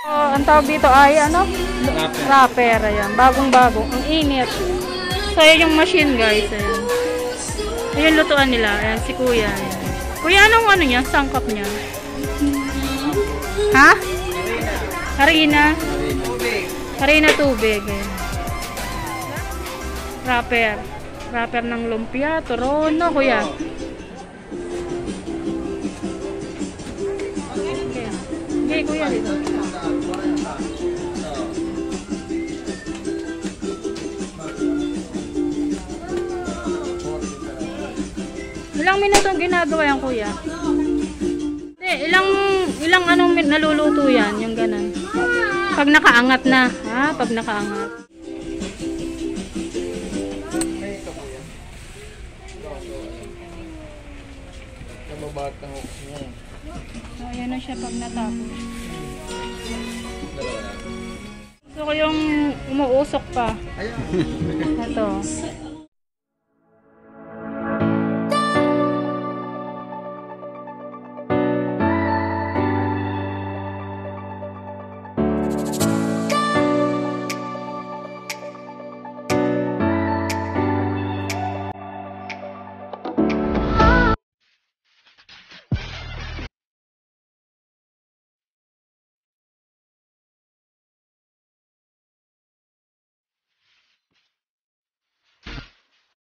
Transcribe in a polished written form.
Ang tawag dito ay ano? Wrapper. Ayan. Bagong-bago. Ang init. So, ayan yung machine, guys. Ayan. Ayan lutuan nila. Ayan, si Kuya. Ayan. Kuya, anong ano niya? Sangkap niya? Ha? Harina. Harina tubig. Ayan. Wrapper. Wrapper ng lumpia. Turon. No, Kuya? Okay, Kuya. Dito. Ilang minutong ginagawa yan, Kuya? Hindi, ilang anong naluluto yan, yung ganun. Pag nakaangat na, ha? Pag nakaangat. So, ayan na siya pag natapos. Gusto ko yung umuusok pa. Ito.